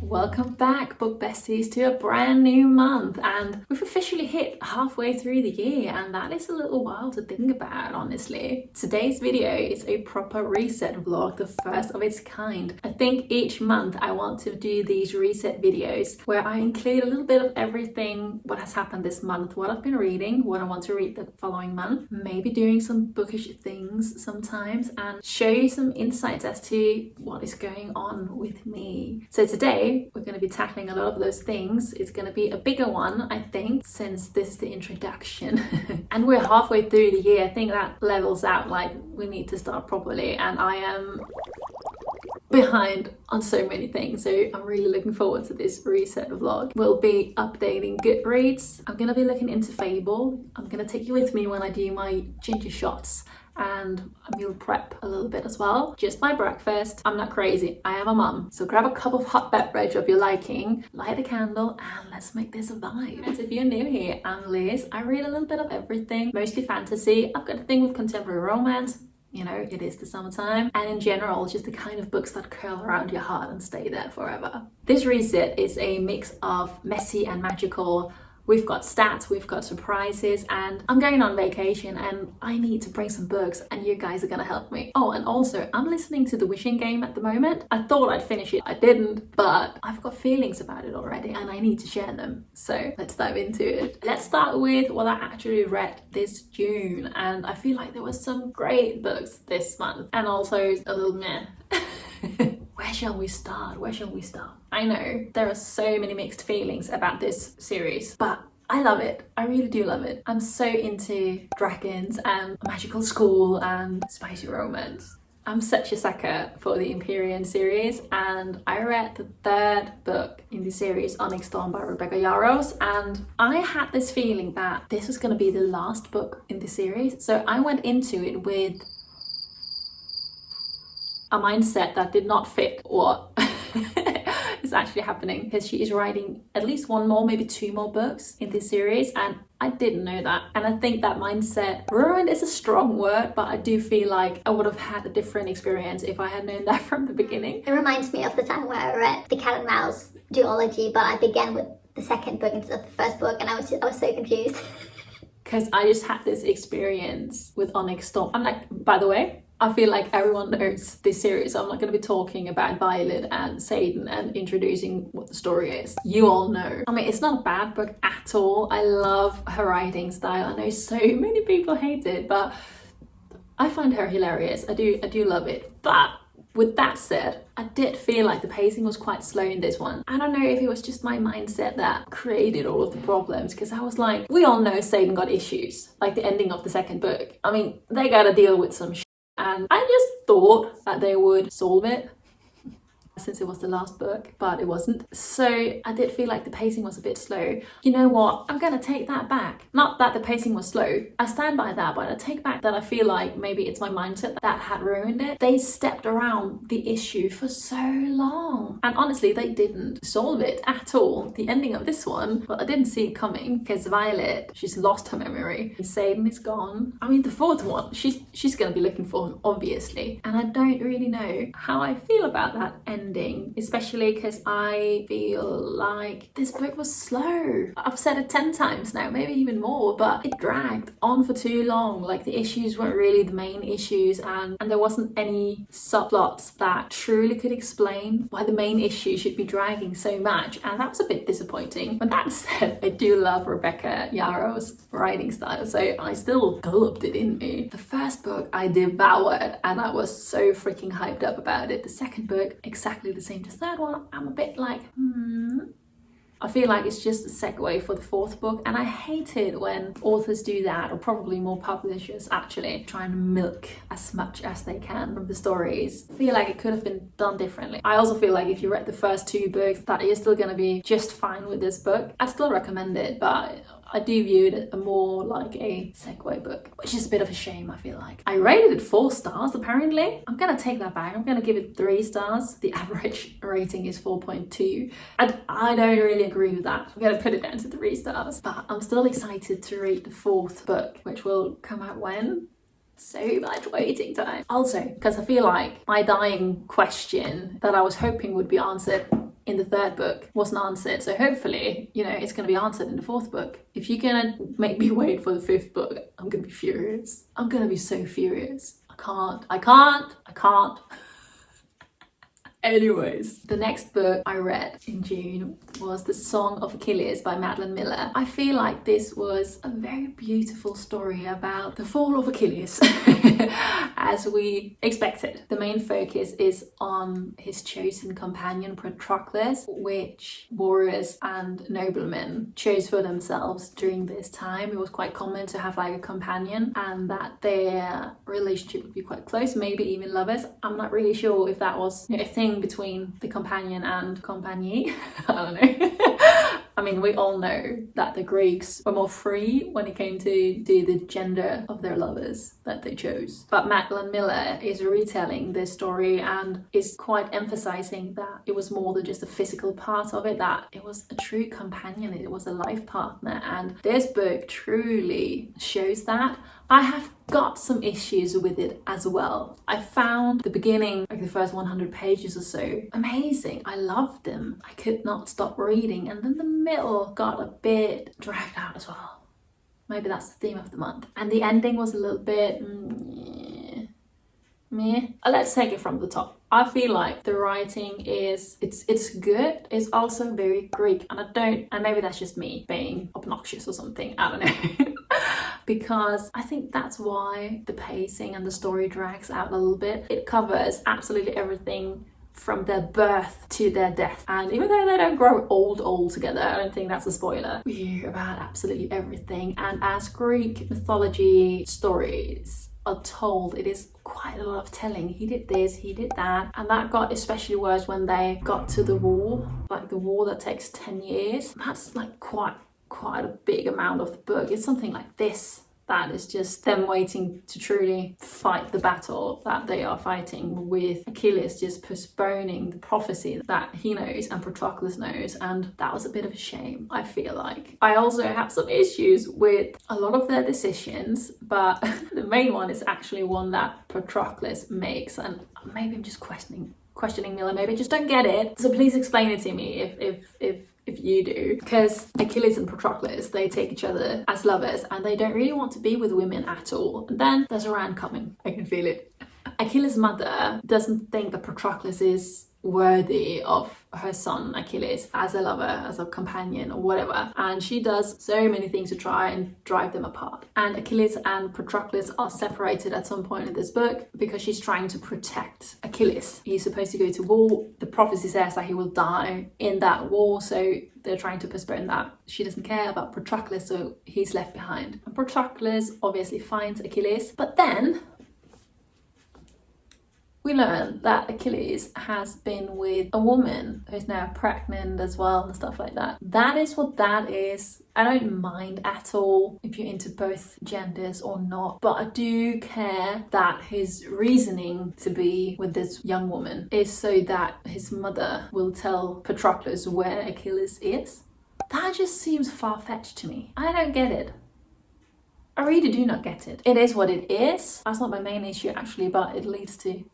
Welcome back, book besties, to a brand new month, and we've officially hit halfway through the year, and that is a little while to think about, honestly. Today's video is a proper reset vlog, the first of its kind. I think each month I want to do these reset videos where I include a little bit of everything, what has happened this month, what I've been reading, what I want to read the following month, maybe doing some bookish things sometimes, and show you some insights as to what is going on with me. So today we're going to be tackling a lot of those things. It's going to be a bigger one, I think, since this is the introduction. And we're halfway through the year. I think that levels out, like we need to start properly, and I am behind on so many things, so I'm really looking forward to this reset vlog. We'll be updating Goodreads. I'm going to be looking into Fable. I'm going to take you with me when I do my ginger shots and a meal prep a little bit as well. Just my breakfast. I'm not crazy, I am a mum. So grab a cup of hot beverage of your liking, light a candle, and let's make this a vibe. And if you're new here, I'm Liz. I read a little bit of everything, mostly fantasy. I've got a thing with contemporary romance. You know, it is the summertime, and in general, just the kind of books that curl around your heart and stay there forever. This reset is a mix of messy and magical. We've got stats, we've got surprises, and I'm going on vacation and I need to bring some books, and you guys are gonna help me. Oh, and also I'm listening to The Wishing Game at the moment. I thought I'd finish it, I didn't, but I've got feelings about it already and I need to share them. So let's dive into it. Let's start with what I actually read this June, and I feel like there were some great books this month and also a little meh. Where shall we start? Where shall we start? I know there are so many mixed feelings about this series, but I love it. I really do love it. I'm so into dragons and magical school and spicy romance. I'm such a sucker for the Empyrean series, and I read the third book in the series, Onyx by Rebecca Yarros, and I had this feeling that this was going to be the last book in the series. So I went into it with a mindset that did not fit what is actually happening, because she is writing at least one more, maybe two more books in this series, and I didn't know that. And I think that mindset, ruined is a strong word, but I do feel like I would have had a different experience if I had known that from the beginning. It reminds me of the time where I read the Cat and Mouse duology, but I began with the second book instead of the first book, and I was so confused. Because I just had this experience with Onyx Storm. I'm like, by the way, I feel like everyone knows this series, so I'm not going to be talking about Violet and Satan and introducing what the story is. You all know. I mean, it's not a bad book at all. I love her writing style. I know so many people hate it, but I find her hilarious. I do love it. But with that said, I did feel like the pacing was quite slow in this one. I don't know if it was just my mindset that created all of the problems, because I was like, we all know Satan got issues, like the ending of the second book. I mean, they gotta deal with some shit, and I just thought that they would solve it since it was the last book, but it wasn't. So I did feel like the pacing was a bit slow. You know what? I'm gonna take that back. Not that the pacing was slow. I stand by that, but I take back that I feel like maybe it's my mindset that had ruined it. They stepped around the issue for so long. And honestly, they didn't solve it at all. The ending of this one, well, I didn't see it coming, because Violet, she's lost her memory. Satan is gone. I mean, the fourth one, she's gonna be looking for him, obviously. And I don't really know how I feel about that ending, especially because I feel like this book was slow. I've said it 10 times now, maybe even more, but it dragged on for too long. Like, the issues weren't really the main issues, and there wasn't any subplots that truly could explain why the main issue should be dragging so much, and that was a bit disappointing. But that said, I do love Rebecca Yarros' writing style, so I still gulped it in me. The first book I devoured, and I was so freaking hyped up about it. The second book, exactly the same. The third one, I'm a bit like, I feel like it's just a segue for the fourth book, and I hate it when authors do that, or probably more publishers actually, try and milk as much as they can from the stories. I feel like it could have been done differently. I also feel like if you read the first two books, that you're still gonna be just fine with this book. I still recommend it, but I do view it more like a segue book, which is a bit of a shame, I feel like. I rated it 4 stars, apparently. I'm gonna take that back. I'm gonna give it 3 stars. The average rating is 4.2. And I don't really agree with that. I'm gonna put it down to 3 stars. But I'm still excited to read the 4th book, which will come out when? So much waiting time. Also, because I feel like my dying question that I was hoping would be answered in the third book wasn't answered. So hopefully, you know, it's going to be answered in the fourth book. If you're going to make me wait for the fifth book, I'm going to be furious. I'm going to be so furious. I can't. Anyways, the next book I read in June was The Song of Achilles by Madeline Miller. I feel like this was a very beautiful story about the fall of Achilles, as we expected. The main focus is on his chosen companion Patroclus, which warriors and noblemen chose for themselves during this time. It was quite common to have like a companion and that their relationship would be quite close, maybe even lovers. I'm not really sure if that was, you know, a thing between the companion and compagnie. I don't know. I mean, we all know that the Greeks were more free when it came to the gender of their lovers that they chose. But Madeline Miller is retelling this story and is quite emphasizing that it was more than just a physical part of it, that it was a true companion, it was a life partner. And this book truly shows that. I have got some issues with it as well. I found the beginning, like the first 100 pages or so, amazing. I loved them. I could not stop reading. And then the middle got a bit dragged out as well. Maybe that's the theme of the month. And the ending was a little bit meh. Let's take it from the top. I feel like the writing is, it's good. It's also very Greek, and maybe that's just me being obnoxious or something, I don't know. Because I think that's why the pacing and the story drags out a little bit. It covers absolutely everything from their birth to their death. And even though they don't grow old together, I don't think that's a spoiler. We hear about absolutely everything. And as Greek mythology stories are told, it is quite a lot of telling. He did this, he did that. And that got especially worse when they got to the war, like the war that takes 10 years. That's like quite a big amount of the book. It's something like this. That is just them waiting to truly fight the battle that they are fighting, with Achilles just postponing the prophecy that he knows and Patroclus knows, and that was a bit of a shame, I feel like. I also have some issues with a lot of their decisions, but the main one is actually one that Patroclus makes, and maybe I'm just questioning Miller, maybe I just don't get it. So please explain it to me if you do, because Achilles and Patroclus, they take each other as lovers and they don't really want to be with women at all. And then there's a round coming. I can feel it. Achilles' mother doesn't think that Patroclus is worthy of her son Achilles as a lover, as a companion or whatever, and she does so many things to try and drive them apart. And Achilles and Patroclus are separated at some point in this book because she's trying to protect Achilles. He's supposed to go to war. The prophecy says that he will die in that war, so they're trying to postpone that. She doesn't care about Patroclus, so he's left behind. And Patroclus obviously finds Achilles, but then we learn that Achilles has been with a woman who's now pregnant as well and stuff like that. That is what that is. I don't mind at all if you're into both genders or not, but I do care that his reasoning to be with this young woman is so that his mother will tell Patroclus where Achilles is. That just seems far-fetched to me. I don't get it. I really do not get it. It is what it is. That's not my main issue actually, but it leads to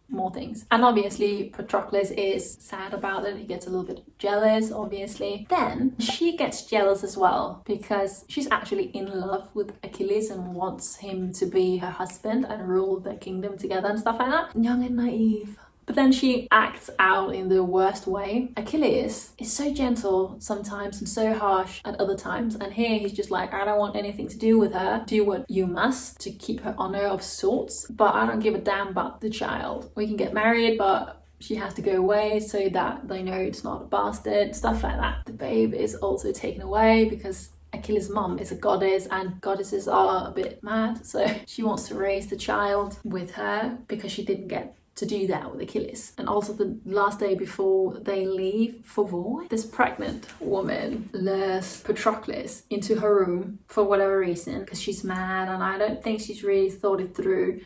more things. And obviously Patroclus is sad about it. He gets a little bit jealous, obviously. Then she gets jealous as well because she's actually in love with Achilles and wants him to be her husband and rule their kingdom together and stuff like that. Young and naive. But then she acts out in the worst way. Achilles is so gentle sometimes and so harsh at other times. And here he's just like, I don't want anything to do with her. Do what you must to keep her honor of sorts. But I don't give a damn about the child. We can get married, but she has to go away so that they know it's not a bastard. Stuff like that. The babe is also taken away because Achilles' mom is a goddess and goddesses are a bit mad. So she wants to raise the child with her because she didn't get to do that with Achilles. And also the last day before they leave for war, this pregnant woman lures Patroclus into her room for whatever reason, because she's mad and I don't think she's really thought it through,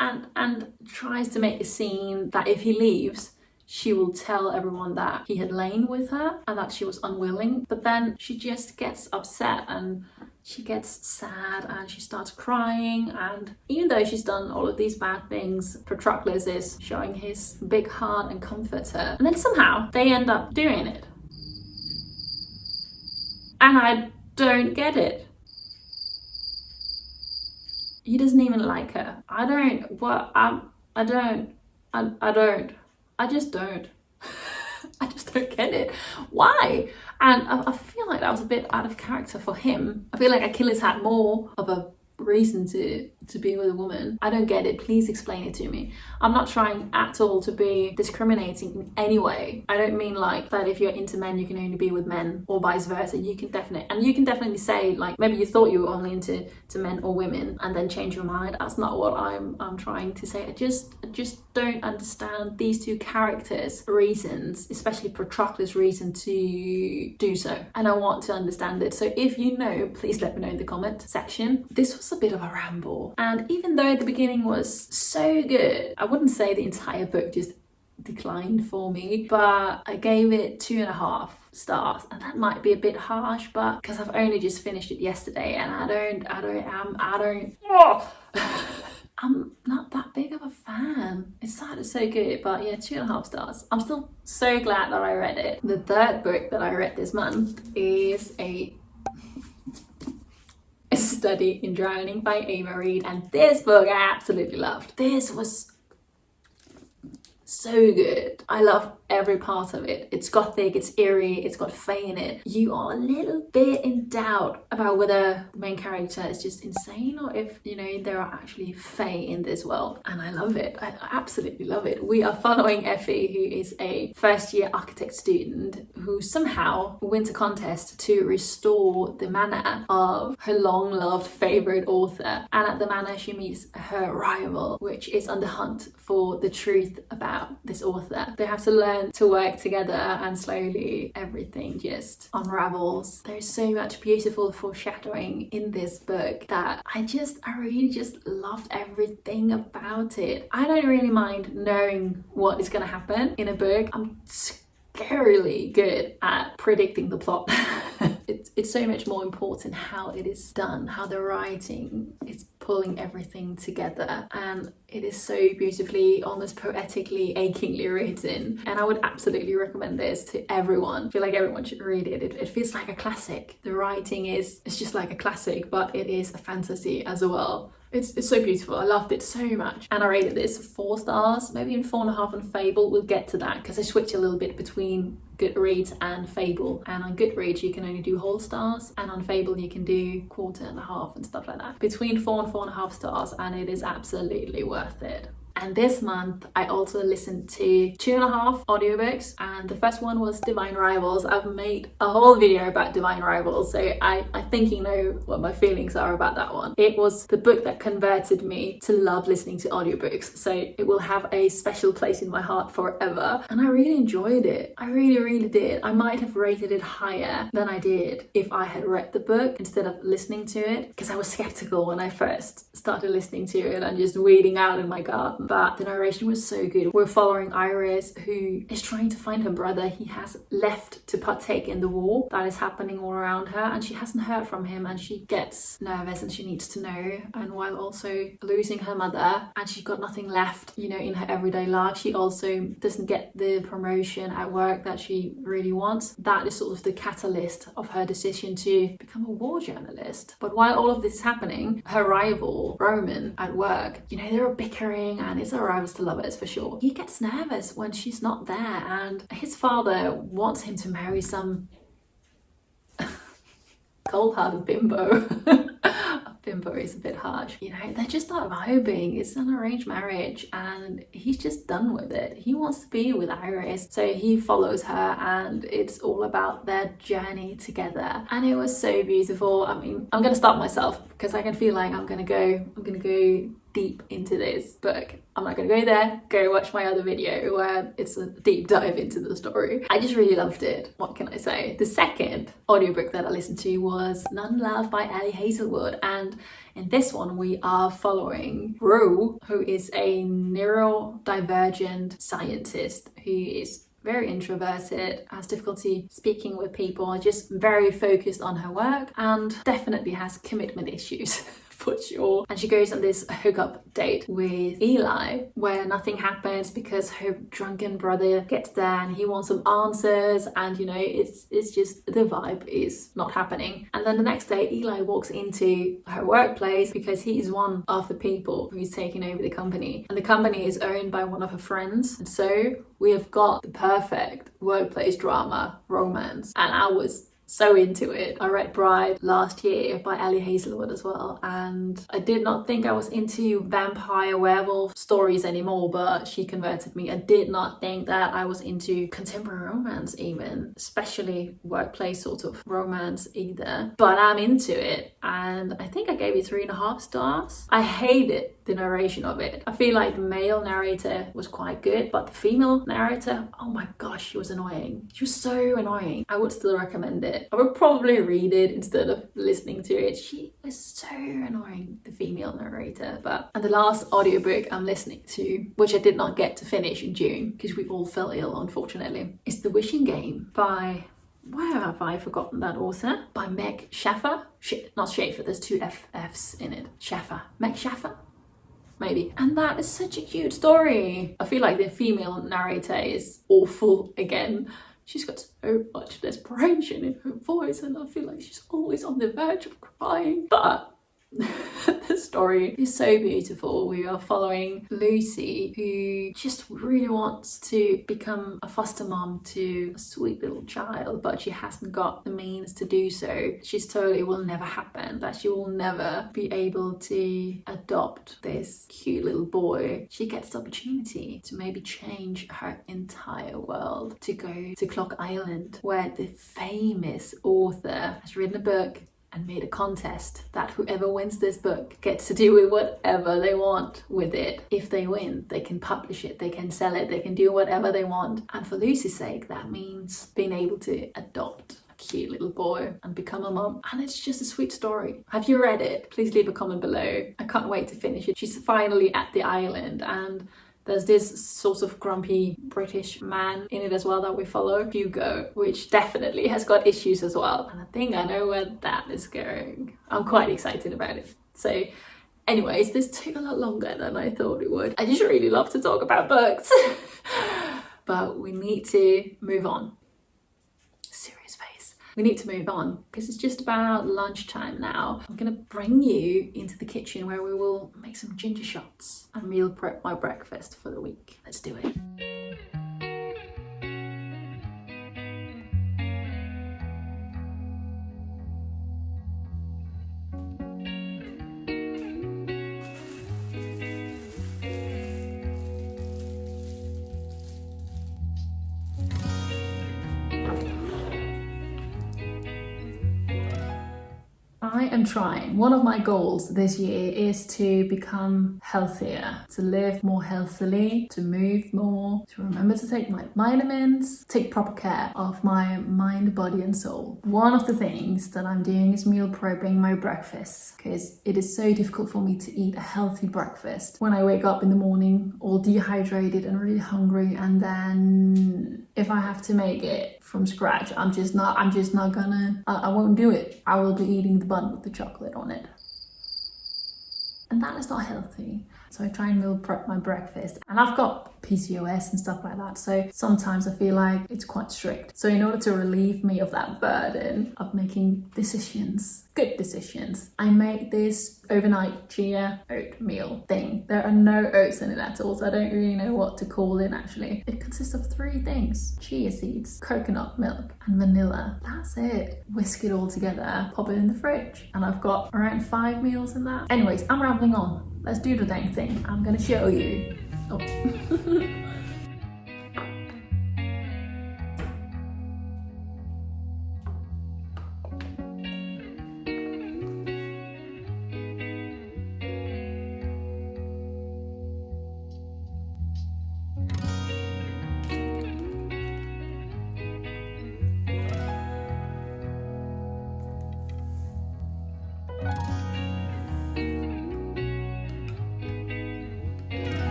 and tries to make a scene that if he leaves, she will tell everyone that he had lain with her and that she was unwilling. But then she just gets upset and she gets sad and she starts crying, and even though she's done all of these bad things, Patroclus is showing his big heart and comforts her, and then somehow they end up doing it. And I don't get it. He doesn't even like her. I just don't. I just don't get it. Why? And I feel like that was a bit out of character for him. I feel like Achilles had more of a reason to be with a woman. I don't get it. Please explain it to me. I'm not trying at all to be discriminating in any way. I don't mean like that if you're into men you can only be with men, or vice versa. You can definitely say like maybe you thought you were only into men or women and then change your mind. That's not what I'm trying to say. I just don't understand these two characters' reasons, especially Patroclus' reason to do so, and I want to understand it. So if you know, please let me know in the comment section. This was a bit of a ramble, and even though the beginning was so good, I wouldn't say the entire book just declined for me, but I gave it 2.5 stars, and that might be a bit harsh, but because I've only just finished it yesterday, and I'm not that big of a fan. It started so good, but yeah, 2.5 stars. I'm still so glad that I read it. The third book that I read this month is a Study in Drowning by Reid, and this book I absolutely loved. This was so good. I love every part of it. It's gothic, it's eerie, it's got fae in it. You are a little bit in doubt about whether the main character is just insane or if, you know, there are actually fae in this world. And I love it. I absolutely love it. We are following Effie, who is a first-year architect student who somehow wins a contest to restore the manor of her long-loved favorite author. And at the manor she meets her rival, which is on the hunt for the truth about this author. They have to learn to work together, and slowly everything just unravels. There's so much beautiful foreshadowing in this book that I really just loved everything about it. I don't really mind knowing what is going to happen in a book. I'm scarily good at predicting the plot. It's so much more important how it is done, how the writing is pulling everything together, and it is so beautifully, almost poetically, achingly written, and I would absolutely recommend this to everyone. I feel like everyone should read it. It feels like a classic. The writing it's just like a classic, but it is a fantasy as well. It's so beautiful. I loved it so much. And I rated this 4 stars, maybe even 4.5 on Fable. We'll get to that because I switch a little bit between Goodreads and Fable. And on Goodreads you can only do whole stars, and on Fable you can do 1/4 and stuff like that. Between 4 and 4.5 stars, and it is absolutely worth it. And this month I also listened to 2.5 audiobooks, and the first one was Divine Rivals. I've made a whole video about Divine Rivals, so I think you know what my feelings are about that one. It was the book that converted me to love listening to audiobooks, so it will have a special place in my heart forever, and I really enjoyed it. I really did. I might have rated it higher than I did if I had read the book instead of listening to it, because I was skeptical when I first started listening to it and just weeding out in my garden. But the narration was so good. We're following Iris, who is trying to find her brother. He has left to partake in the war that is happening all around her, and she hasn't heard from him, and she gets nervous and she needs to know. And while also losing her mother, and she's got nothing left, you know, in her everyday life, she also doesn't get the promotion at work that she really wants. That is sort of the catalyst of her decision to become a war journalist. But while all of this is happening, her rival, Roman, at work, you know, they're bickering, and it's a rivals to lovers for sure. He gets nervous when she's not there, and his father wants him to marry some cold-hearted bimbo. Bimbo is a bit harsh. You know, they're just not vibing. It's an arranged marriage, and he's just done with it. He wants to be with Iris, so he follows her, and it's all about their journey together. And it was so beautiful. I mean, I'm gonna stop myself because I can feel like I'm gonna go deep into this book. I'm not gonna go there. Go watch my other video where it's a deep dive into the story. I just really loved it. What can I say? The second audiobook that I listened to was None Love by Ali Hazelwood, and in this one we are following Rue, who is a neurodivergent scientist who is very introverted, has difficulty speaking with people, just very focused on her work, and definitely has commitment issues. For sure. And she goes on this hookup date with Eli where nothing happens because her drunken brother gets there and he wants some answers, and you know, it's just the vibe is not happening. And then the next day Eli walks into her workplace because he is one of the people who's taking over the company, and the company is owned by one of her friends, and so we have got the perfect workplace drama romance, and I was so into it. I read Bride last year by Ali Hazelwood as well, and I did not think I was into vampire werewolf stories anymore, but she converted me. I did not think that I was into contemporary romance even, especially workplace sort of romance either, but I'm into it, and I think I gave it 3.5 stars. I hated the narration of it. I feel like the male narrator was quite good, but the female narrator, oh my gosh, she was annoying. She was so annoying. I would still recommend it. I would probably read it instead of listening to it. She was so annoying, the female narrator. And the last audiobook I'm listening to, which I did not get to finish in June because we all fell ill unfortunately, is The Wishing Game by, why have I forgotten that author? By Meg Schaffer. Not Schaefer, there's 2 F's in it. Schaffer. Meg Schaffer? Maybe. And that is such a cute story. I feel like the female narrator is awful again. She's got so much desperation in her voice, and I feel like she's always on the verge of crying. But the story is so beautiful. We are following Lucy, who just really wants to become a foster mom to a sweet little child, but she hasn't got the means to do so. She's told it will never happen, that she will never be able to adopt this cute little boy. She gets the opportunity to maybe change her entire world, to go to Clock Island, where the famous author has written a book and made a contest that whoever wins this book gets to do with whatever they want with it. If they win, they can publish it, they can sell it, they can do whatever they want. And for Lucy's sake, that means being able to adopt a cute little boy and become a mom. And it's just a sweet story. Have you read it? Please leave a comment below. I can't wait to finish it. She's finally at the island, and there's this sort of grumpy British man in it as well that we follow, Hugo, which definitely has got issues as well. And I think I know where that is going. I'm quite excited about it. So anyways, this took a lot longer than I thought it would. I just really love to talk about books. But we need to move on. Serious face. We need to move on because it's just about lunchtime now. I'm gonna bring you into the kitchen where we will make some ginger shots and meal prep my breakfast for the week. Let's do it. I am trying. One of my goals this year is to become healthier, to live more healthily, to move more, to remember to take my vitamins, take proper care of my mind, body and soul. One of the things that I'm doing is meal prepping my breakfast, because it is so difficult for me to eat a healthy breakfast when I wake up in the morning all dehydrated and really hungry, and then if I have to make it from scratch, I won't do it. I will be eating the bun with the chocolate on it. And that is not healthy. So I try and meal prep my breakfast. And I've got PCOS and stuff like that, so sometimes I feel like it's quite strict. So in order to relieve me of that burden of making decisions, good decisions, I make this overnight chia oatmeal thing. There are no oats in it at all, so I don't really know what to call it actually. It consists of 3 things: chia seeds, coconut milk and vanilla. That's it. Whisk it all together, pop it in the fridge, and I've got around 5 meals in that. Anyways, I'm rambling on. Let's do the dang thing. I'm gonna show you. Oh.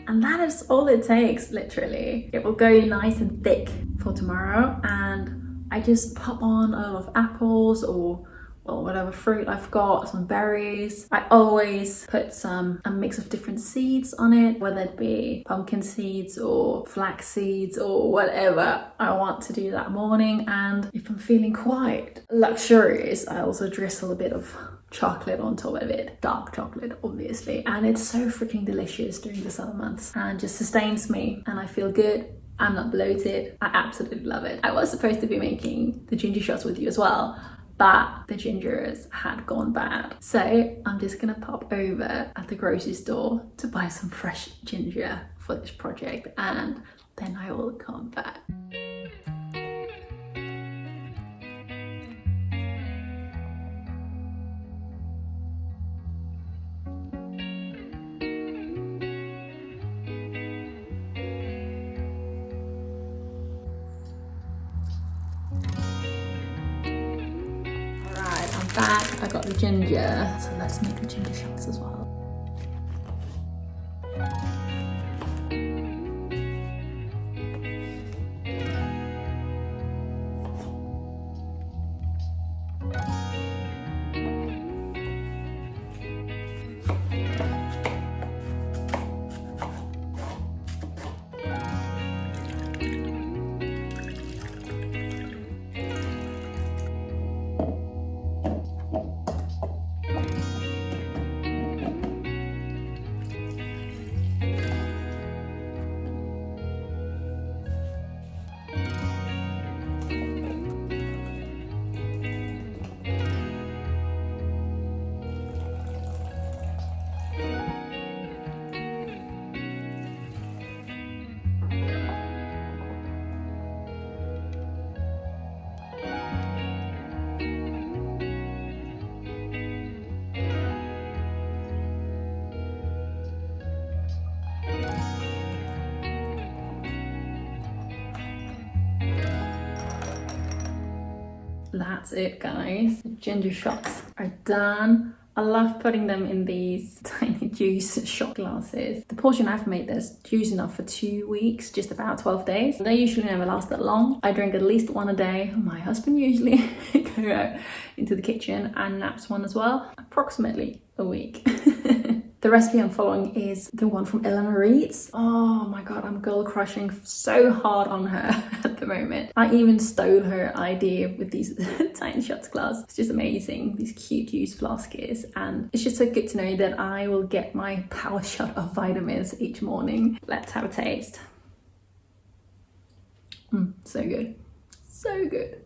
And that is all it takes, literally. It will go nice and thick for tomorrow, and I just pop on a lot of apples or well, whatever fruit I've got, some berries. I always put a mix of different seeds on it, whether it be pumpkin seeds or flax seeds or whatever I want to do that morning. And if I'm feeling quite luxurious, I also drizzle a bit of chocolate on top of it, dark chocolate obviously, and it's so freaking delicious during the summer months and just sustains me, and I feel good. I'm not bloated. I absolutely love it. I was supposed to be making the ginger shots with you as well, but the gingers had gone bad. So I'm just gonna pop over at the grocery store to buy some fresh ginger for this project, and then I will come back. Back, I got the ginger, so let's make the ginger shots as well. That's it, guys. The ginger shots are done. I love putting them in these tiny juice shot glasses. The portion I've made, there's juice enough for 2 weeks, just about 12 days. They usually never last that long. I drink at least one a day. My husband usually goes out into the kitchen and naps one as well, approximately a week. The recipe I'm following is the one from Reid. Oh my god, I'm girl crushing so hard on her at the moment. I even stole her idea with these tiny shots glass. It's just amazing, these cute juice flasks, and it's just so good to know that I will get my power shot of vitamins each morning. Let's have a taste. So good, so good.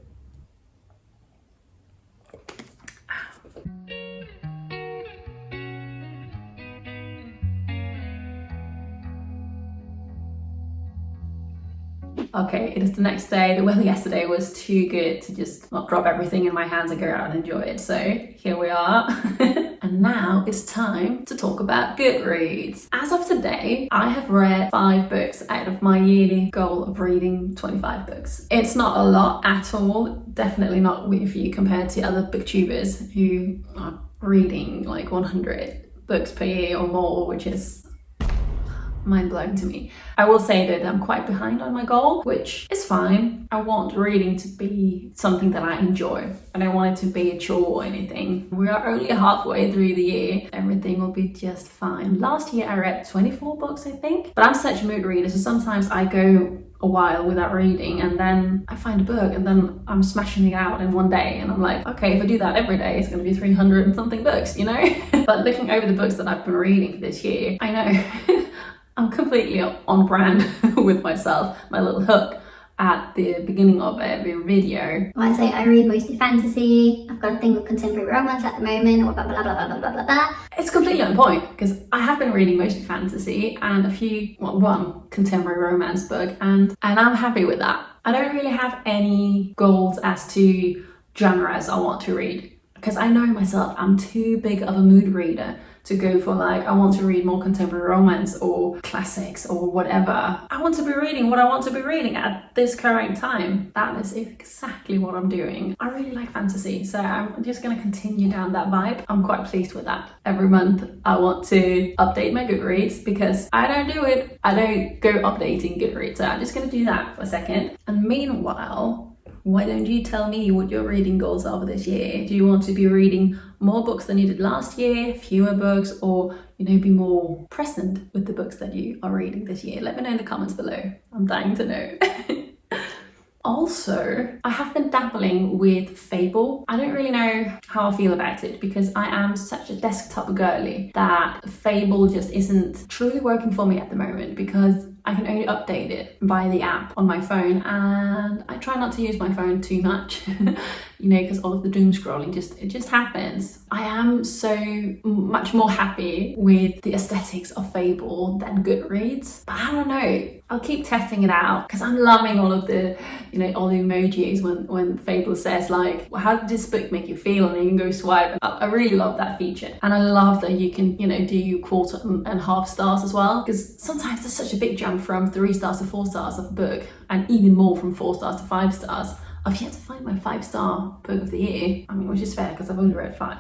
Okay, it is the next day. The weather yesterday was too good to just not drop everything in my hands and go out and enjoy it. So here we are. And now it's time to talk about Goodreads. As of today, I have read 5 books out of my yearly goal of reading 25 books. It's not a lot at all. Definitely not with you compared to other booktubers who are reading like 100 books per year or more, which is mind-blowing to me. I will say that I'm quite behind on my goal, which is fine. I want reading to be something that I enjoy. I don't want it to be a chore or anything. We are only halfway through the year. Everything will be just fine. Last year I read 24 books, I think. But I'm such a mood reader, so sometimes I go a while without reading and then I find a book and then I'm smashing it out in one day, and I'm like, okay, if I do that every day, it's gonna be 300 and something books, you know? But looking over the books that I've been reading for this year, I know I'm completely on brand with myself, my little hook at the beginning of every video. I say I read mostly fantasy. I've got a thing with contemporary romance at the moment, or blah blah blah blah blah blah blah blah. It's completely on point because I have been reading mostly fantasy and one contemporary romance book, and I'm happy with that. I don't really have any goals as to genres I want to read because I know myself, I'm too big of a mood reader to go for like, I want to read more contemporary romance or classics or whatever. I want to be reading what I want to be reading at this current time. That is exactly what I'm doing. I really like fantasy, so I'm just gonna continue down that vibe. I'm quite pleased with that. Every month I want to update my Goodreads because I don't do it. I don't go updating Goodreads, so I'm just gonna do that for a second. And meanwhile, why don't you tell me what your reading goals are for this year? Do you want to be reading more books than you did last year, fewer books, or be more present with the books that you are reading this year? Let me know in the comments below. I'm dying to know. Also, I have been dabbling with Fable. I don't really know how I feel about it because I am such a desktop girly that Fable just isn't truly working for me at the moment because I can only update it via the app on my phone, and I try not to use my phone too much, because all of the doom scrolling just happens. I am so much more happy with the aesthetics of Fable than Goodreads, but I don't know. I'll keep testing it out because I'm loving all of the, all the emojis when Fable says like, well, how did this book make you feel? And then you can go swipe. I really love that feature. And I love that you can, do quarter and half stars as well, because sometimes there's such a big jump from 3 stars to 4 stars of a book, and even more from 4 stars to 5 stars. I've yet to find my 5-star book of the year. I mean, which is fair because I've only read 5.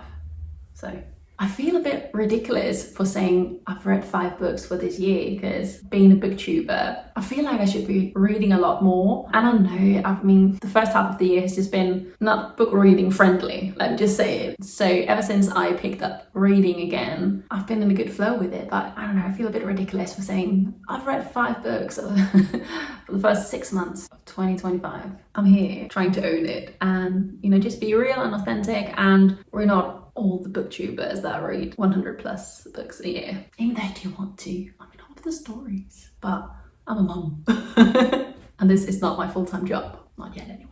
So I feel a bit ridiculous for saying I've read 5 books for this year because being a BookTuber, I feel like I should be reading a lot more. And I know, the first half of the year has just been not book reading friendly, let me just say it. So ever since I picked up reading again, I've been in a good flow with it. But I don't know, I feel a bit ridiculous for saying I've read 5 books for the first 6 months of 2025. I'm here trying to own it and, just be real and authentic, and we're not all the booktubers that read 100 plus books a year. Even though I do want to, I love the stories, but I'm a mum. And this is not my full-time job, not yet anyway.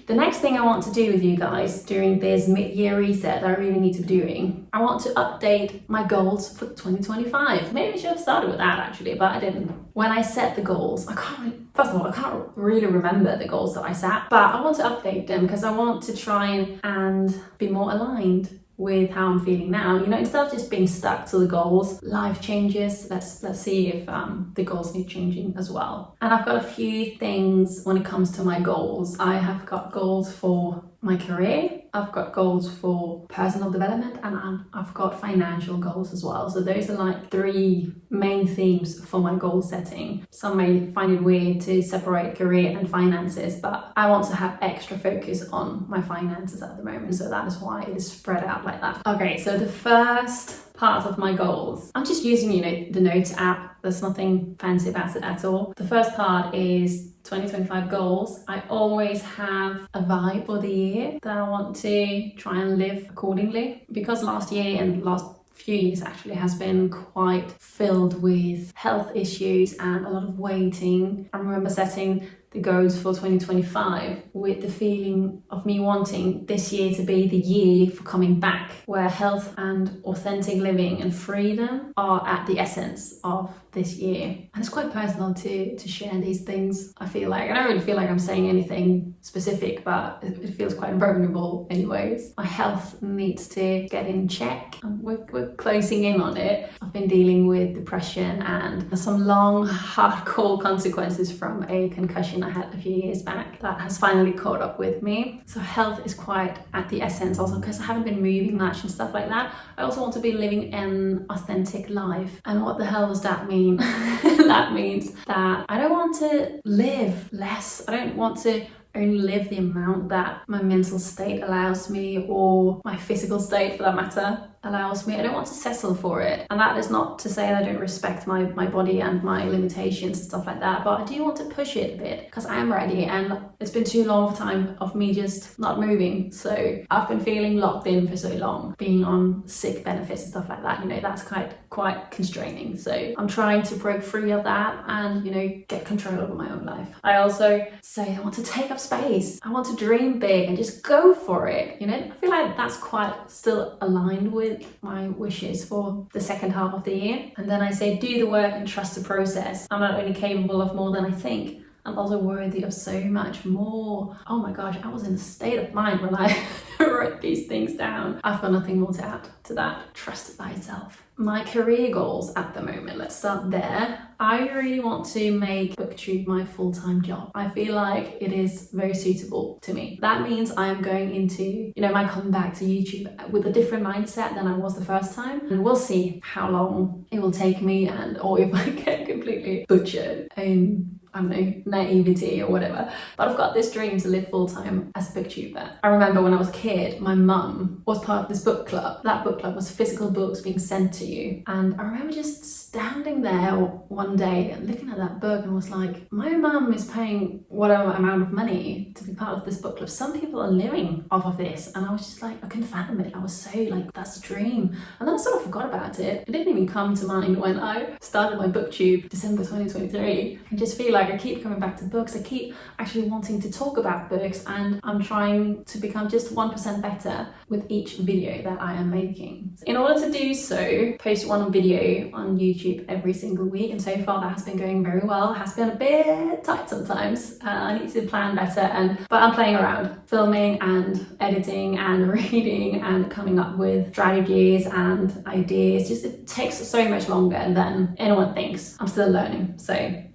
The next thing I want to do with you guys during this mid-year reset that I really need to be doing, I want to update my goals for 2025. Maybe I should have started with that actually, but I didn't. When I set the goals, I can't really remember the goals that I set, but I want to update them because I want to try and be more aligned with how I'm feeling now. Instead of just being stuck to the goals, life changes. Let's see if the goals need changing as well. And I've got a few things when it comes to my goals. I have got goals for my career, I've got goals for personal development, and I've got financial goals as well. So those are like 3 main themes for my goal setting. Some may find it weird to separate career and finances, but I want to have extra focus on my finances at the moment, so that is why it is spread out like that. Okay, so the first part of my goals, I'm just using the Notes app. There's nothing fancy about it at all. The first part is 2025 goals. I always have a vibe for the year that I want to try and live accordingly, because last year and last few years actually has been quite filled with health issues and a lot of waiting. I remember setting the goals for 2025 with the feeling of me wanting this year to be the year for coming back, where health and authentic living and freedom are at the essence of this year. And it's quite personal to share these things. I feel like, I don't really feel like I'm saying anything specific, but it feels quite vulnerable anyways. My health needs to get in check, and we're closing in on it. I've been dealing with depression and some long, hardcore consequences from a concussion I had a few years back that has finally caught up with me. So health is quite at the essence, also because I haven't been moving much and stuff like that. I also want to be living an authentic life. And what the hell does that mean? That means that I don't want to live less. I don't want to only live the amount that my mental state allows me, or my physical state for that matter allows me. I don't want to settle for it. And that is not to say that I don't respect my body and my limitations and stuff like that, but I do want to push it a bit because I am ready, and it's been too long of time of me just not moving. So I've been feeling locked in for so long, being on sick benefits and stuff like that, that's quite constraining. So I'm trying to break free of that and, get control over my own life. I also say I want to take up space. I want to dream big and just go for it. I feel like that's quite still aligned with my wishes for the second half of the year. And then I say do the work and trust the process. I'm not only capable of more than I think, I'm also worthy of so much more. Oh my gosh, I was in a state of mind when I wrote these things down. I've got nothing more to add to that. Trust thyself. My career goals at the moment, let's start there. I really want to make BookTube my full-time job. I feel like it is very suitable to me. That means I'm going into, my coming back to YouTube with a different mindset than I was the first time. And we'll see how long it will take me or if I get completely butchered. I don't know, naivety or whatever. But I've got this dream to live full-time as a booktuber. I remember when I was a kid, my mum was part of this book club. That book club was physical books being sent to you. And I remember just standing there one day and looking at that book and was like, my mum is paying whatever amount of money to be part of this book club. Some people are living off of this. And I was just like, I couldn't fathom it. I was so like, that's a dream. And then I sort of forgot about it. It didn't even come to mind when I started my BookTube December 2023. I just feel like I keep coming back to books. I keep actually wanting to talk about books, and I'm trying to become just 1% better with each video that I am making. In order to do so, post one video on YouTube every single week, and so far that has been going very well. It has been a bit tight sometimes. I need to plan better, but I'm playing around, filming and editing and reading and coming up with strategies and ideas. Just it takes so much longer than anyone thinks. I'm still learning.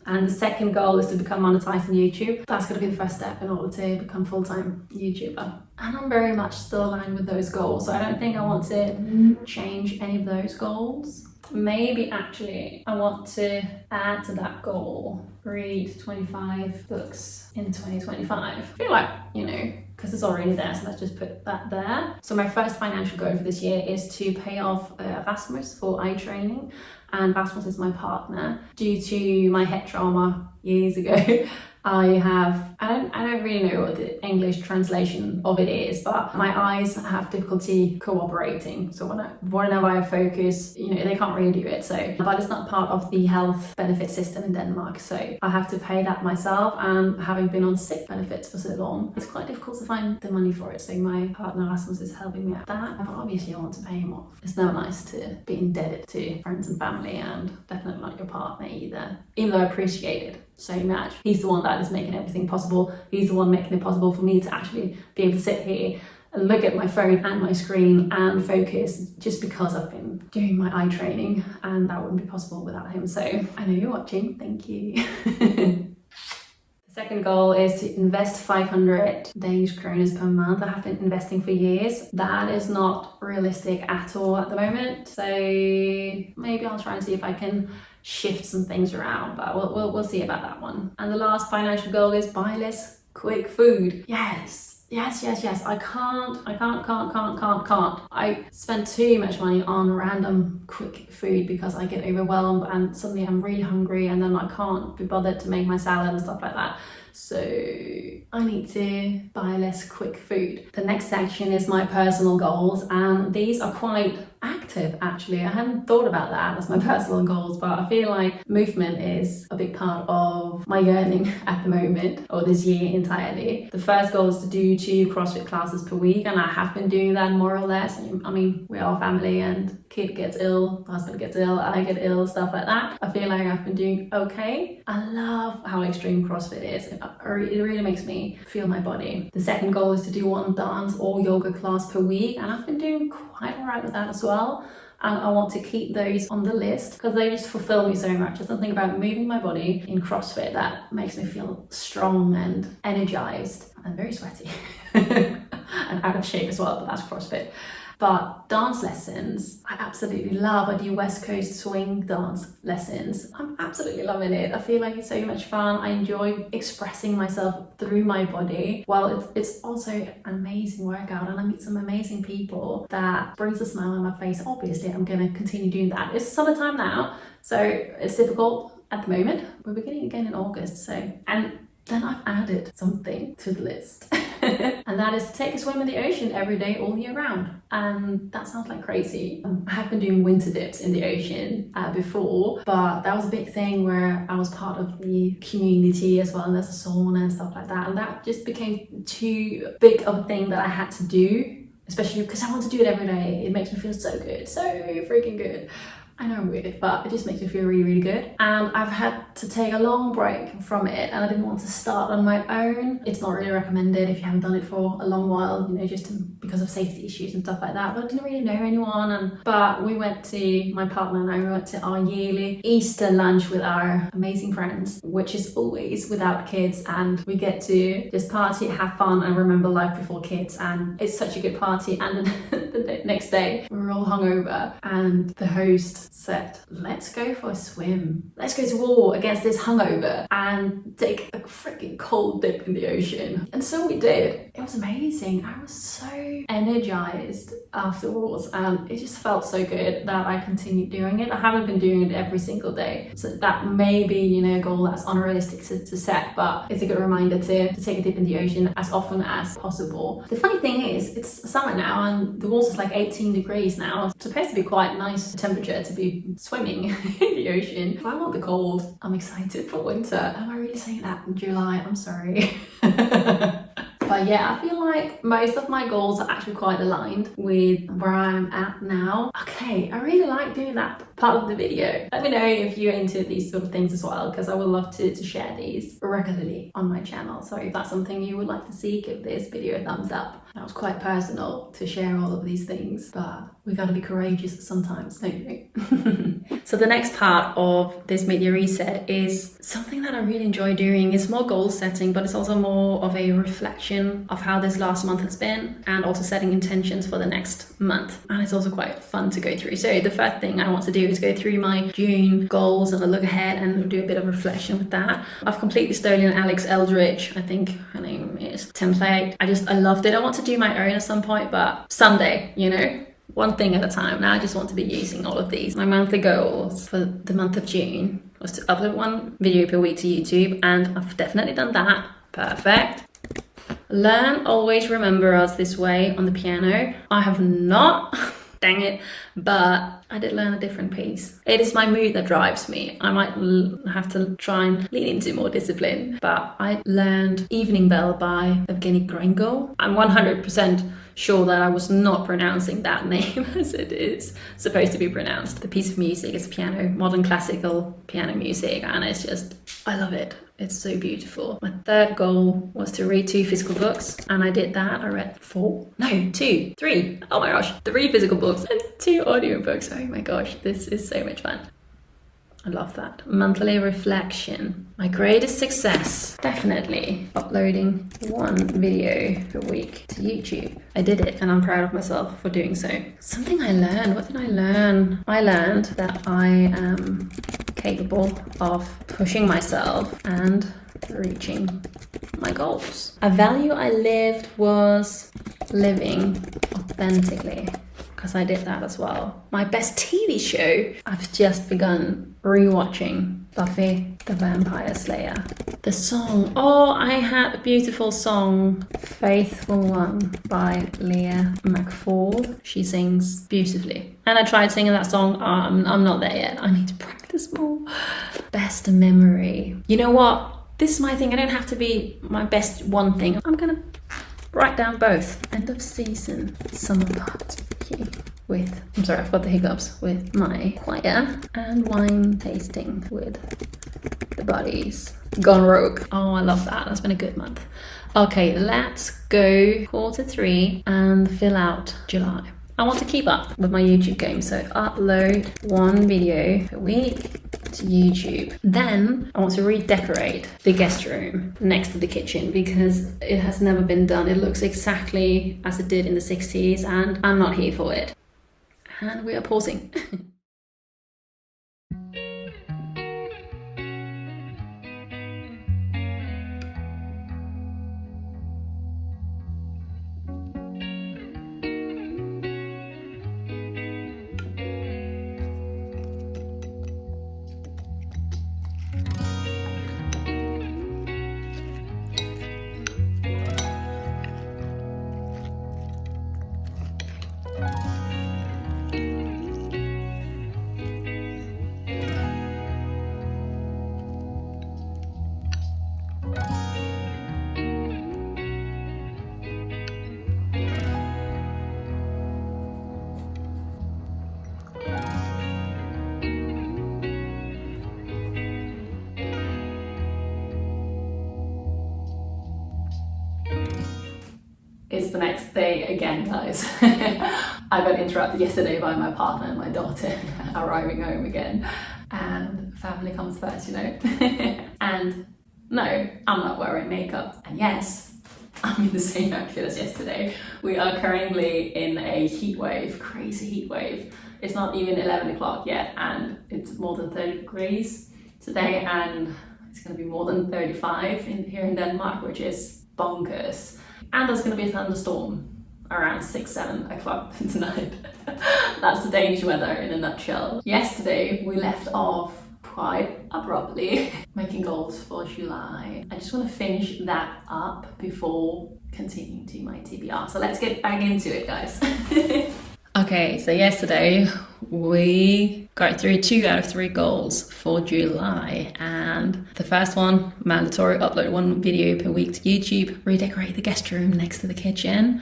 And the second goal is to become monetized on YouTube. That's going to be the first step in order to become full-time YouTuber. And I'm very much still aligned with those goals. So I don't think I want to change any of those goals. Maybe actually I want to add to that goal, read 25 books in 2025. I feel like, because it's already there, so let's just put that there. So my first financial goal for this year is to pay off Rasmus for eye training. And Rasmus is my partner. Due to my head trauma years ago, I don't really know what the English translation of it is, but my eyes have difficulty cooperating. So whenever I focus, they can't really do it. But it's not part of the health benefit system in Denmark. So I have to pay that myself, and having been on sick benefits for so long, it's quite difficult to find the money for it. So my partner Rasmus is helping me out with that. But obviously I want to pay him off. It's never nice to be indebted to friends and family, and definitely not your partner either. Even though I appreciate it so much. He's the one that is making everything possible. He's the one making it possible for me to actually be able to sit here and look at my phone and my screen and focus, just because I've been doing my eye training, and that wouldn't be possible without him. So I know you're watching, thank you. The second goal is to invest 500 Danish kroners per month. I have been investing for years. That is not realistic at all at the moment. So maybe I'll try and see if I can shift some things around, but we'll see about that one. And the last financial goal is buy less quick food. Yes. I can't. I spend too much money on random quick food because I get overwhelmed and suddenly I'm really hungry, and then I can't be bothered to make my salad and stuff like that. So I need to buy less quick food. The next section is my personal goals, and these are quite active actually. I hadn't thought about that as my personal goals, but I feel like movement is a big part of my yearning at the moment, or this year entirely. The first goal is to do 2 CrossFit classes per week, and I have been doing that more or less. I mean, we are family, and kid gets ill, husband gets ill, I get ill, stuff like that. I feel like I've been doing okay. I love how extreme CrossFit is. It really makes me feel my body. The second goal is to do 1 dance or yoga class per week, and I've been doing quite alright with that as well. And I want to keep those on the list because they just fulfill me so much. There's something about moving my body in CrossFit that makes me feel strong and energized. I'm very sweaty and out of shape as well, but that's CrossFit. But dance lessons, I absolutely love. I do West Coast swing dance lessons. I'm absolutely loving it. I feel like it's so much fun. I enjoy expressing myself through my body. Well, it's also an amazing workout, and I meet some amazing people that brings a smile on my face. Obviously, I'm going to continue doing that. It's summertime now, so it's difficult at the moment. We're beginning again in August, and then I've added something to the list. And that is to take a swim in the ocean every day, all year round. And that sounds like crazy. I have been doing winter dips in the ocean before, but that was a big thing where I was part of the community as well, and there's a sauna and stuff like that. And that just became too big of a thing that I had to do, especially because I want to do it every day. It makes me feel so good, so freaking good. I know I'm weird, but it just makes me feel really, really good. And I've had to take a long break from it, and I didn't want to start on my own. It's not really recommended if you haven't done it for a long while, you know, because of safety issues and stuff like that. But I didn't really know anyone. But we went to, my partner and I, we went to our yearly Easter lunch with our amazing friends, which is always without kids, and we get to just party, have fun, and remember life before kids. And it's such a good party. And then the next day we were all hungover, and the host said, let's go for a swim, let's go to war against this hungover and take a freaking cold dip in the ocean. And so we did. It was amazing. I was so energized afterwards, and it just felt so good that I continued doing it. I haven't been doing it every single day, so that may be, you know, a goal that's unrealistic to set, but it's a good reminder to take a dip in the ocean as often as possible. The funny thing is, it's summer now and the water's like 18 degrees now. It's supposed to be quite nice temperature to be swimming in the ocean. If I want the cold, I'm excited for winter. Am I really saying that in July? I'm sorry. But yeah, I feel like most of my goals are actually quite aligned with where I'm at now. Okay, I really like doing that part of the video. Let me know if you're into these sort of things as well, because I would love to share these regularly on my channel. So if that's something you would like to see, give this video a thumbs up. That was quite personal to share all of these things, but we gotta be courageous sometimes, don't we? So the next part of this mid-year reset is something that I really enjoy doing. It's more goal setting, but it's also more of a reflection of how this last month has been, and also setting intentions for the next month. And it's also quite fun to go through. So the first thing I want to do is go through my June goals and a look ahead and do a bit of reflection with that. I've completely stolen Alex Eldridge, I think her name is, template. I loved it. I want to do my own at some point, but someday, you know, one thing at a time. Now I just want to be using all of these. My monthly goals for the month of June was to upload one video per week to YouTube, and I've definitely done that. Perfect. Learn, always remember us this way on the piano. I have not, dang it, but I did learn a different piece. It is my mood that drives me. I might have to try and lean into more discipline, but I learned Evening Bell by Evgeny Gringo. I'm 100% sure that I was not pronouncing that name as it is supposed to be pronounced. The piece of music is piano, modern classical piano music, and it's just, I love it. It's so beautiful. My third goal was to read 2 physical books, and I did that. I read 3. Oh my gosh, 3 physical books and 2 audiobooks. Oh my gosh, this is so much fun. I love that. Monthly reflection. My greatest success, definitely uploading 1 video per week to YouTube. I did it, and I'm proud of myself for doing so. Something I learned. What did I learn? I learned that I am capable of pushing myself and reaching my goals. A value I lived was living authentically, because I did that as well. My best TV show, I've just begun rewatching Buffy the Vampire Slayer. The song, oh, I had a beautiful song, Faithful One by Leah McFall. She sings beautifully. And I tried singing that song. I'm not there yet. I need to practice more. Best memory. You know what? This is my thing. I don't have to be my best one thing. I'm gonna write down both. End of season, summer party with, I'm sorry, I've got the hiccups, with my choir and wine tasting with the buddies. Gone rogue. Oh, I love that. That's been a good month. Okay, let's go Q3 and fill out July. I want to keep up with my YouTube game, so upload 1 video per week to YouTube. Then I want to redecorate the guest room next to the kitchen, because it has never been done. It looks exactly as it did in the 60s, and I'm not here for it. And we are pausing. it's the next day again, guys. I got interrupted yesterday by my partner and my daughter arriving home again, and family comes first, you know. And no, I'm not wearing makeup, and yes, I'm in the same outfit as yesterday. We are currently in a heat wave, crazy heat wave. It's not even 11 o'clock yet, and it's more than 30 degrees today, and it's going to be more than 35 here in Denmark, which is bonkers. And there's going to be a thunderstorm around 6-7 o'clock tonight. That's the Danish weather in a nutshell. Yesterday we left off quite abruptly making goals for July. I just want to finish that up before continuing to my TBR. So let's get back into it, guys. Okay, so yesterday we got through 2 out of 3 goals for July, and the first one, mandatory upload 1 video per week to YouTube, redecorate the guest room next to the kitchen.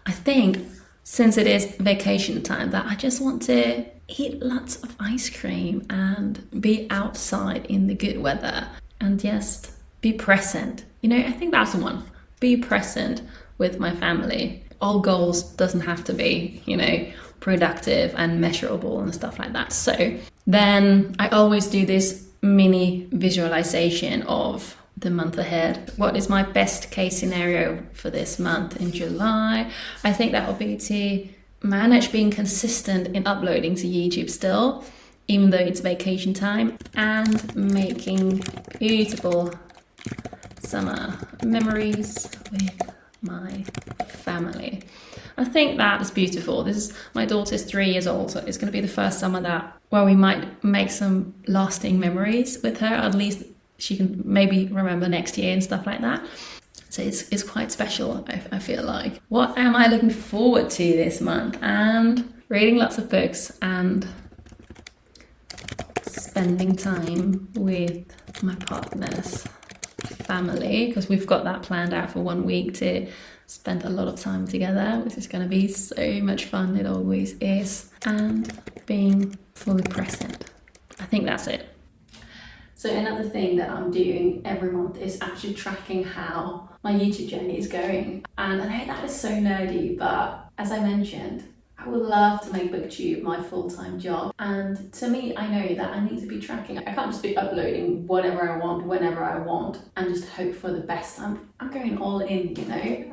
I think since it is vacation time that I just want to eat lots of ice cream and be outside in the good weather and just be present. You know, I think that's the one. Be present with my family. All goals doesn't have to be, you know, productive and measurable and stuff like that. So then I always do this mini visualization of the month ahead. What is my best case scenario for this month in July? I think that would be to manage being consistent in uploading to YouTube still, even though it's vacation time, and making beautiful summer memories with my family. I think that is beautiful. My daughter's 3 years old, so it's going to be the first summer where we might make some lasting memories with her. At least she can maybe remember next year and stuff like that. So it's quite special, I feel like. What am I looking forward to this month? And reading lots of books and spending time with my partner's family, because we've got that planned out for 1 week to spend a lot of time together, which is going to be so much fun. It always is. And being fully present. I think that's it. So another thing that I'm doing every month is actually tracking how my YouTube journey is going. And I know that is so nerdy, but as I mentioned, I would love to make BookTube my full-time job. And to me, I know that I need to be tracking. I can't just be uploading whatever I want, whenever I want, and just hope for the best. I'm going all in, you know,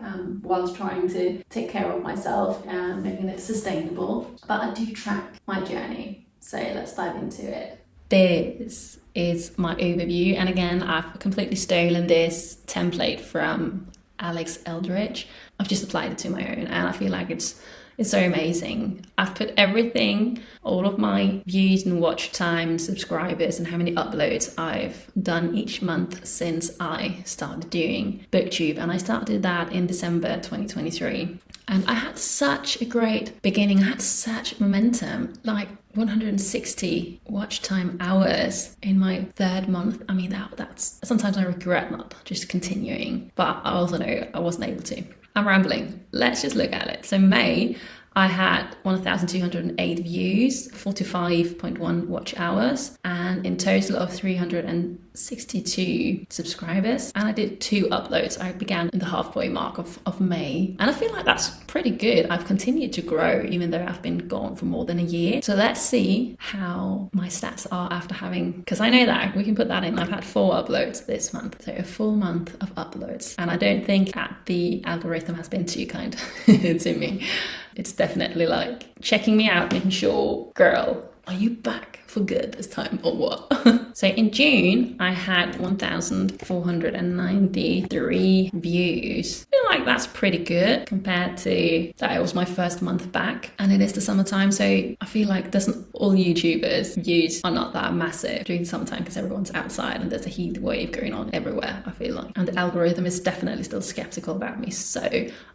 whilst trying to take care of myself and making it sustainable. But I do track my journey. So let's dive into it. This is my overview, and again, I've completely stolen this template from Alex Eldridge. I've just applied it to my own, and I feel like it's so amazing. I've put everything, all of my views and watch time, subscribers, and how many uploads I've done each month since I started doing BookTube, and I started that in December 2023. And I had such a great beginning. I had such momentum, like 160 watch time hours in my 3rd month. I mean, that's sometimes I regret not just continuing, but I also know I wasn't able to. I'm rambling. Let's just look at it. So May, I had 1,208 views, 45.1 watch hours, and in total of 362 subscribers. And I did 2 uploads. I began in the halfway mark of May. And I feel like that's pretty good. I've continued to grow even though I've been gone for more than a year. So let's see how my stats are after having, because I know that we can put that in. I've had 4 uploads this month. So a full month of uploads. And I don't think that the algorithm has been too kind to me. It's definitely like checking me out, making sure, girl, are you back for good this time or what? So in June, I had 1,493 views. I feel like that's pretty good compared to that it was my first month back, and it is the summertime, so I feel like all YouTubers' views are not that massive during the summertime because everyone's outside and there's a heat wave going on everywhere, I feel like. And the algorithm is definitely still skeptical about me, so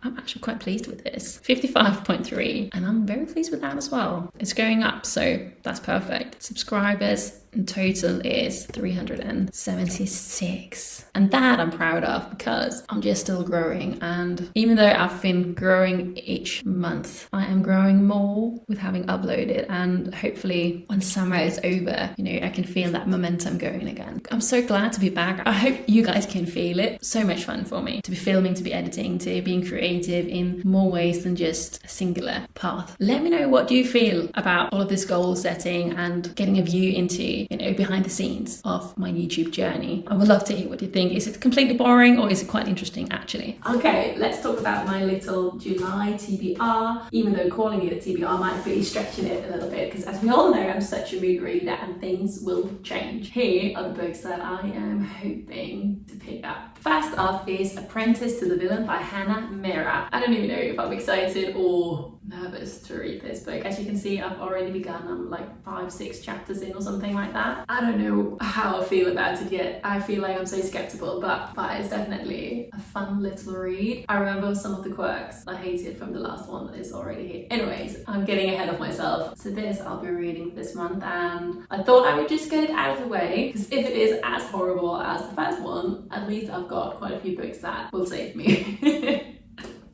I'm actually quite pleased with this. 55.3, and I'm very pleased with that as well. It's going up, so that's perfect. Subscribers, in total is 376. And that I'm proud of because I'm just still growing. And even though I've been growing each month, I am growing more with having uploaded. And hopefully when summer is over, you know, I can feel that momentum going again. I'm so glad to be back. I hope you guys can feel it. So much fun for me to be filming, to be editing, to being creative in more ways than just a singular path. Let me know what you feel about all of this goal setting and getting a view into, you know, behind the scenes of my YouTube journey. I would love to hear what you think. Is it completely boring or is it quite interesting actually? Okay, let's talk about my little July TBR. Even though calling it a TBR might be stretching it a little bit, because as we all know, I'm such a mood reader and things will change. Here are the books that I am hoping to pick up. First up is Apprentice to the Villain by Hannah Mira. I don't even know if I'm excited or nervous to read this book. As you can see, I've already begun. I'm like 5-6 chapters in or something like that. I don't know how I feel about it yet. I feel like I'm so skeptical, but it's definitely a fun little read. I remember some of the quirks I hated from the last one that is already here. Anyways, I'm getting ahead of myself. So this I'll be reading this month, and I thought I would just get it out of the way, because if it is as horrible as the first one, at least I've got quite a few books that will save me.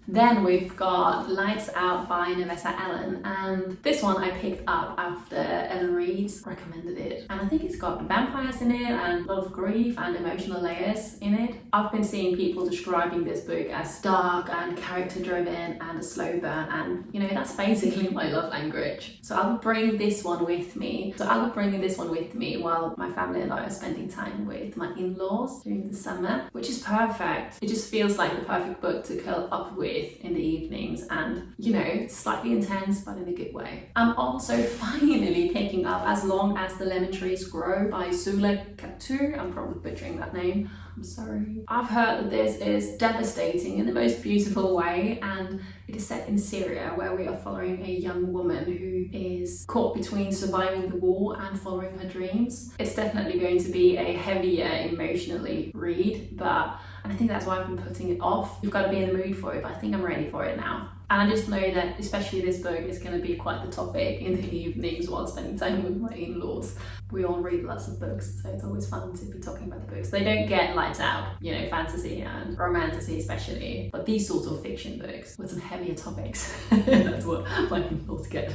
Then we've got Lights Out by Nevessa Allen, and this one I picked up after Ellen Reid's recommended it, and I think it's got vampires in it and a lot of grief and emotional layers in it. I've been seeing people describing this book as dark and character driven and a slow burn, and you know, that's basically my love language. So I'll bring this one with me. I'll be bringing this one with me while my family and I are spending time with my in-laws during the summer, which is perfect. It just feels like the perfect book to curl up with in the evenings, and you know, slightly intense but in a good way. I'm also finally picking up As Long as the Lemon Trees Grow by Zule Katu. I'm probably butchering that name, I'm sorry. I've heard that this is devastating in the most beautiful way, and it is set in Syria, where we are following a young woman who is caught between surviving the war and following her dreams. It's definitely going to be a heavier emotionally read, and I think that's why I've been putting it off. You've got to be in the mood for it, but I think I'm ready for it now. And I just know that especially this book is going to be quite the topic in the evenings while spending time with my in-laws. We all read lots of books, so it's always fun to be talking about the books. They don't get lights out, you know, fantasy and romantasy especially, but these sorts of fiction books with some heavier topics, that's what my in-laws get.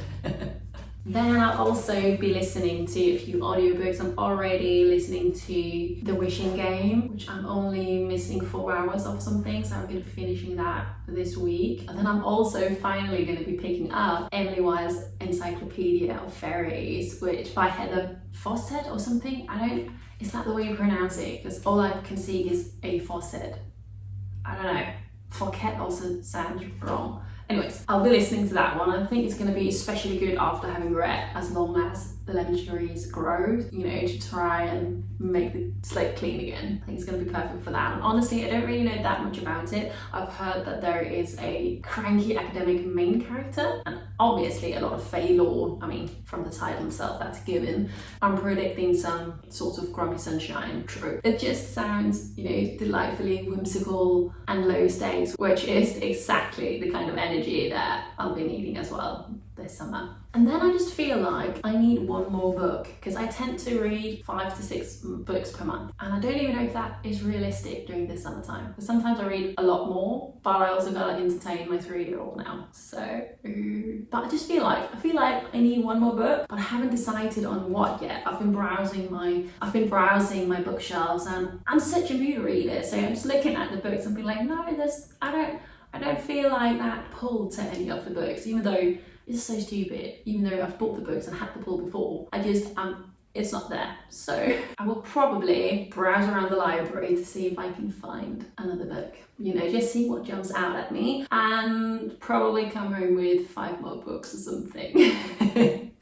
Then I'll also be listening to a few audiobooks. I'm already listening to The Wishing Game, which I'm only missing 4 hours of something, so I'm going to be finishing that this week. And then I'm also finally going to be picking up Emily Wyer's Encyclopedia of Fairies, which by Heather Fawcett or something. Is that the way you pronounce it? Because all I can see is a Fawcett. I don't know. Fawcett also sounds wrong. Anyways, I'll be listening to that one. I think it's going to be especially good after having read As Long as the Lemon Trees Grow, you know, to try and make the slate clean again. I think it's going to be perfect for that. And honestly, I don't really know that much about it. I've heard that there is a cranky academic main character, and obviously a lot of fae lore. I mean, from the title itself, that's given. I'm predicting some sort of grumpy sunshine trope. It just sounds, you know, delightfully whimsical and low stakes, which is exactly the kind of energy that I'll be needing as well this summer. And then I just feel like I need one more book, because I tend to read 5 to 6 books per month, and I don't even know if that is realistic during this summertime, because sometimes I read a lot more, but I also gotta entertain my 3-year-old now, so but I just feel like I need one more book, but I haven't decided on what yet. I've been browsing my bookshelves, and I'm such a mood reader, so I'm just looking at the books and being like, no, I don't feel like that pull to any of the books, even though it's so stupid. Even though I've bought the books and had the pull before, it's not there. So I will probably browse around the library to see if I can find another book. You know, just see what jumps out at me, and probably come home with 5 more books or something.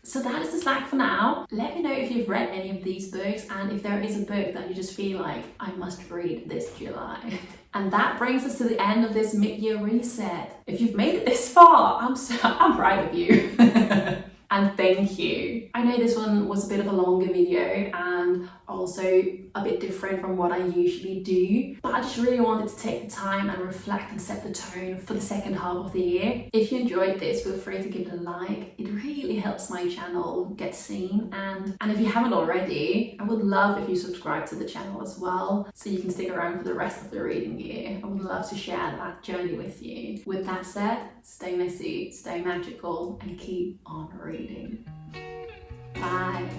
So that is the slack for now. Let me know if you've read any of these books, and if there is a book that you just feel like I must read this July. And that brings us to the end of this mid-year reset. If you've made it this far, I'm proud of you. and thank you. I know this one was a bit of a longer video and also a bit different from what I usually do, but I just really wanted to take the time and reflect and set the tone for the second half of the year. If you enjoyed this, feel free to give it a like. It really helps my channel get seen, and if you haven't already, I would love if you subscribe to the channel as well, so you can stick around for the rest of the reading year. I would love to share that journey with you. With that said, stay messy, stay magical, and keep on reading. Bye.